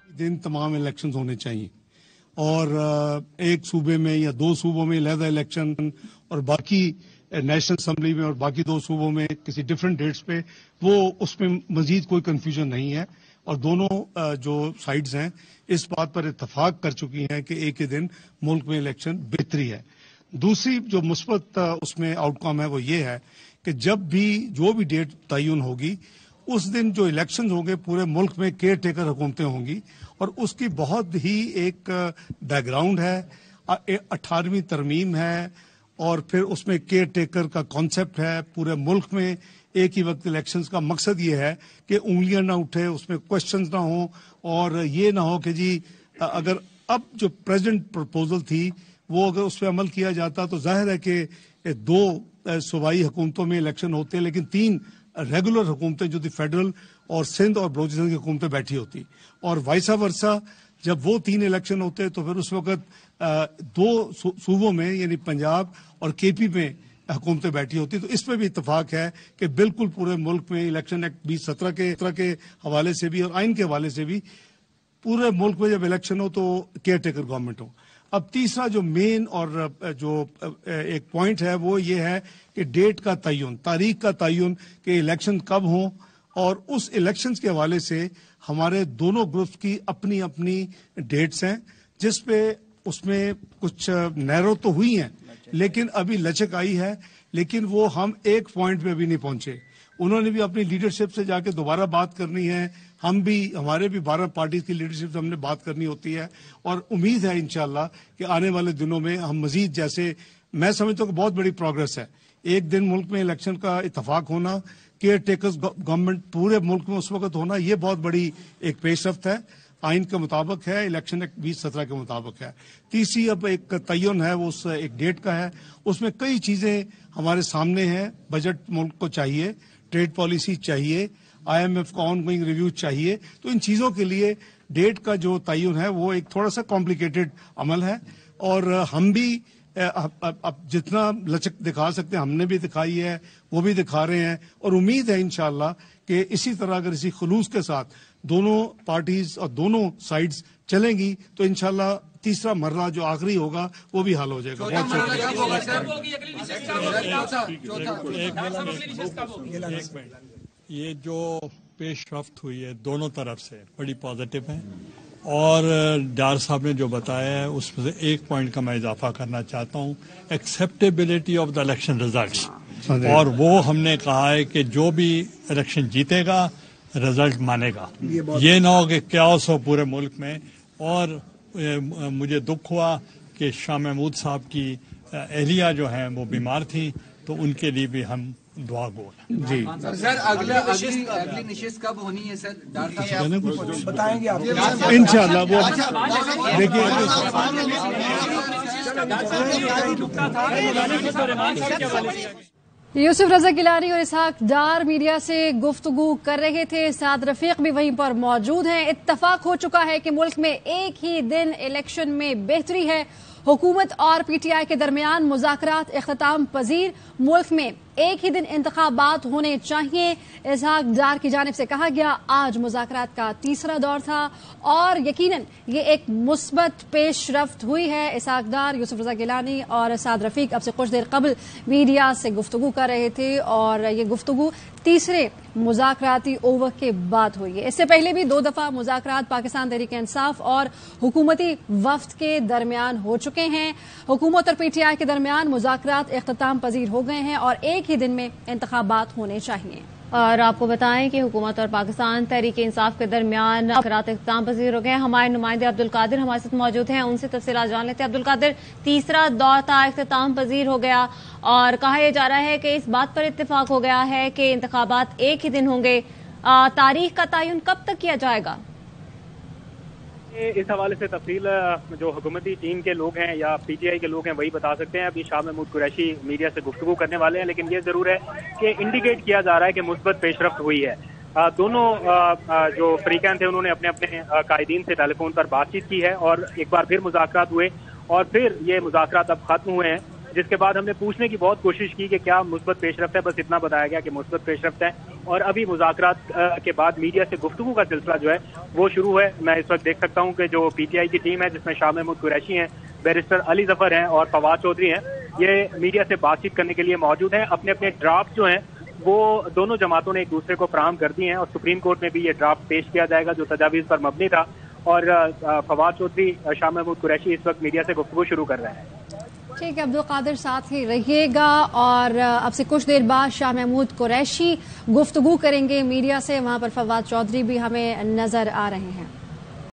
दिन तमाम इलेक्शंस होने चाहिए और एक सूबे में या दो सूबों में अलग इलेक्शन और बाकी नेशनल असेंबली में और बाकी दो सूबों में किसी डिफरेंट डेट्स पे, वो उसमें मजीद कोई कंफ्यूजन नहीं है और दोनों जो साइड्स हैं इस बात पर इत्तफाक कर चुकी हैं कि एक ही दिन मुल्क में इलेक्शन बेहतरी है। दूसरी जो मुस्बत उसमें आउटकम है वो ये है कि जब भी जो भी डेट तयन होगी उस दिन जो इलेक्शन होंगे पूरे मुल्क में केयर टेकर हुकूमतें होंगी और उसकी बहुत ही एक बैकग्राउंड है, 18वीं तरमीम है और फिर उसमें केयर टेकर का कॉन्सेप्ट है। पूरे मुल्क में एक ही वक्त इलेक्शंस का मकसद ये है कि उंगलियां ना उठे, उसमें क्वेश्चंस ना हो और ये ना हो कि जी अगर अब जो प्रेजेंट प्रपोजल थी वो अगर उस पर अमल किया जाता तो जाहिर है कि दो सूबाई हुकूमतों में इलेक्शन होते लेकिन 3 रेगुलर हुकूमतें जो थी फेडरल और सिंध और बलोचिस्तान की हुकूमतें बैठी होती और वाइसा वर्सा जब वो 3 इलेक्शन होते तो फिर उस वक्त 2 सूबों में यानी पंजाब और केपी में हुकूमतें बैठी होती। तो इस पर भी इत्तेफाक है कि बिल्कुल पूरे मुल्क में इलेक्शन एक्ट 2017 के हवाले से भी और आइन के हवाले से भी पूरे मुल्क में जब इलेक्शन हो तो केयर टेकर गवर्नमेंट हो। अब तीसरा जो मेन और जो एक पॉइंट है वो ये है कि डेट का तयन, तारीख का तयन कि इलेक्शन कब हों और उस इलेक्शंस के हवाले से हमारे दोनों ग्रुप्स की अपनी अपनी डेट्स हैं जिस पे उसमें कुछ नैरो तो हुई हैं लेकिन अभी लचक आई है, लेकिन वो हम एक पॉइंट पे अभी नहीं पहुंचे। उन्होंने भी अपनी लीडरशिप से जाके दोबारा बात करनी है, हम भी हमारे भी 12 पार्टीज की लीडरशिप से हमने बात करनी होती है और उम्मीद है इंशाल्लाह कि आने वाले दिनों में हम मजीद, जैसे मैं समझता हूँ कि बहुत बड़ी प्रोग्रेस है। एक दिन मुल्क में इलेक्शन का इत्तफाक होना, केयर टेकर्स गवर्नमेंट पूरे मुल्क में उस वक्त होना, ये बहुत बड़ी एक पेशरफ्त है, आइन के मुताबिक है, इलेक्शन एक्ट 2017 के मुताबिक है। तीसरी अब एक तयन है वो उस एक डेट का है, उसमें कई चीजें हमारे सामने हैं। बजट मुल्क को चाहिए, ट्रेड पॉलिसी चाहिए, IMF का ऑनगोइंग रिव्यू चाहिए। तो इन चीजों के लिए डेट का जो तयन है वो एक थोड़ा सा कॉम्प्लिकेटेड अमल है और हम भी अब जितना लचक दिखा सकते हैं हमने भी दिखाई है, वो भी दिखा रहे हैं और उम्मीद है इंशाल्लाह कि इसी तरह अगर इसी खुलूस के साथ दोनों पार्टीज और दोनों साइड्स चलेंगी तो इंशाल्लाह तीसरा मरला जो आखिरी होगा वो भी हल हो जाएगा। ये जो पेशरफ्त हुई है दोनों तरफ से बड़ी पॉजिटिव है और डार साहब ने जो बताया है उसमें से एक पॉइंट का मैं इजाफा करना चाहता हूँ, acceptability of the election results. और वो हमने कहा है कि जो भी इलेक्शन जीतेगा रिजल्ट मानेगा, ये ना हो कि क्याओस हो पूरे मुल्क में। और मुझे दुख हुआ कि शाह महमूद साहब की अहलिया जो हैं वो बीमार थी, तो उनके लिए भी हम दुआ गो जी। सर अगली नशिस्त कब होनी है सर? बताएंगे आप इंशाल्लाह। वो देखिए यूसुफ रजा गिलानी और इसहाक डार मीडिया से गुफ्तगू कर रहे थे, साद रफीक भी वहीं पर मौजूद हैं। इत्तफाक हो चुका है कि मुल्क में एक ही दिन इलेक्शन में बेहतरी है। हुकूमत और PTI के दरमियान मुज़ाकरात इख्तिताम पजीर, मुल्क में एक ही दिन इंतखाबात होने चाहिए। इसहाक डार की जानिब से कहा गया आज मुज़ाकरात का तीसरा दौर था और यकीनन ये एक मुस्बत पेशरफ्त हुई है। इसहाक डार, यूसुफ रजा गिलानी और साद रफीक अब से कुछ देर कबल मीडिया से गुफ्तगू कर रहे थे और ये गुफ्तगू तीसरे मुज़ाकराती ओवर के बाद हुई है। इससे पहले भी 2 दफा मुज़ाकरात पाकिस्तान तहरीक इंसाफ और हुकूमती वफ्द के दरमियान हो चुके हैं। हुकूमत और PTI के दरमियान मुज़ाकरात इख्तिताम पजीर हो गए हैं और एक ही दिन में इंतखाबात होने चाहिए। और आपको बताएं कि हुकूमत और पाकिस्तान तहरीक इंसाफ के दरमियान मुज़ाकरात इख्तिताम पजीर हो गए। हमारे नुमाइंदे अब्दुल कादिर हमारे साथ मौजूद हैं, उनसे तफसीलात जान लेते हैं। अब्दुल कादिर, तीसरा दौर था, इख्तिताम पजीर हो गया और कहा यह जा रहा है कि इस बात पर इत्तेफाक हो गया है कि इंतखाबात एक ही दिन होंगे। तारीख का तयन कब तक किया जाएगा? इस हवाले से तफसील जो हुकूमती टीम के लोग हैं या PTI के लोग हैं वही बता सकते हैं। अभी शाह महमूद कुरैशी मीडिया से गुफ्तगू करने वाले हैं, लेकिन ये जरूर है कि इंडिकेट किया जा रहा है कि मुस्बत पेशरफ्त हुई है। दोनों जो फरीकैन थे उन्होंने अपने अपने कायदीन से टेलीफोन पर बातचीत की है और एक बार फिर मुज़ाकरात हुए और फिर ये मुज़ाकरात अब खत्म हुए हैं, जिसके बाद हमने पूछने की बहुत कोशिश की कि क्या मुस्बत पेशरफ्त है। बस इतना बताया गया कि मुस्बत पेशरफ्त है اور ابھی مذاکرات کے بعد میڈیا سے گفتگو کا سلسلہ جو ہے وہ شروع ہے. میں اس وقت دیکھ سکتا ہوں کہ جو پی ٹی آئی کی ٹیم ہے جس میں شاہ محمود قریشی ہیں, بیرسٹر علی ظفر ہیں اور فواد چودھری ہیں, یہ میڈیا سے بات چیت کرنے کے لیے موجود ہیں. اپنے اپنے ڈرافٹ جو ہیں وہ دونوں جماعتوں نے ایک دوسرے کو فراہم کر دی ہیں اور سپریم کورٹ میں بھی یہ ڈرافٹ پیش کیا جائے گا جو تجاویز پر مبنی تھا. اور فواد چودھری, شاہ محمود قریشی اس وقت میڈیا سے گفتگو شروع کر رہے ہیں. ٹھیک ہے عبدالقادر, ساتھ ہی رہیے گا. اور اب سے کچھ دیر بعد شاہ محمود قریشی گفتگو کریں گے میڈیا سے, وہاں پر فواد چودھری بھی ہمیں نظر آ رہے ہیں.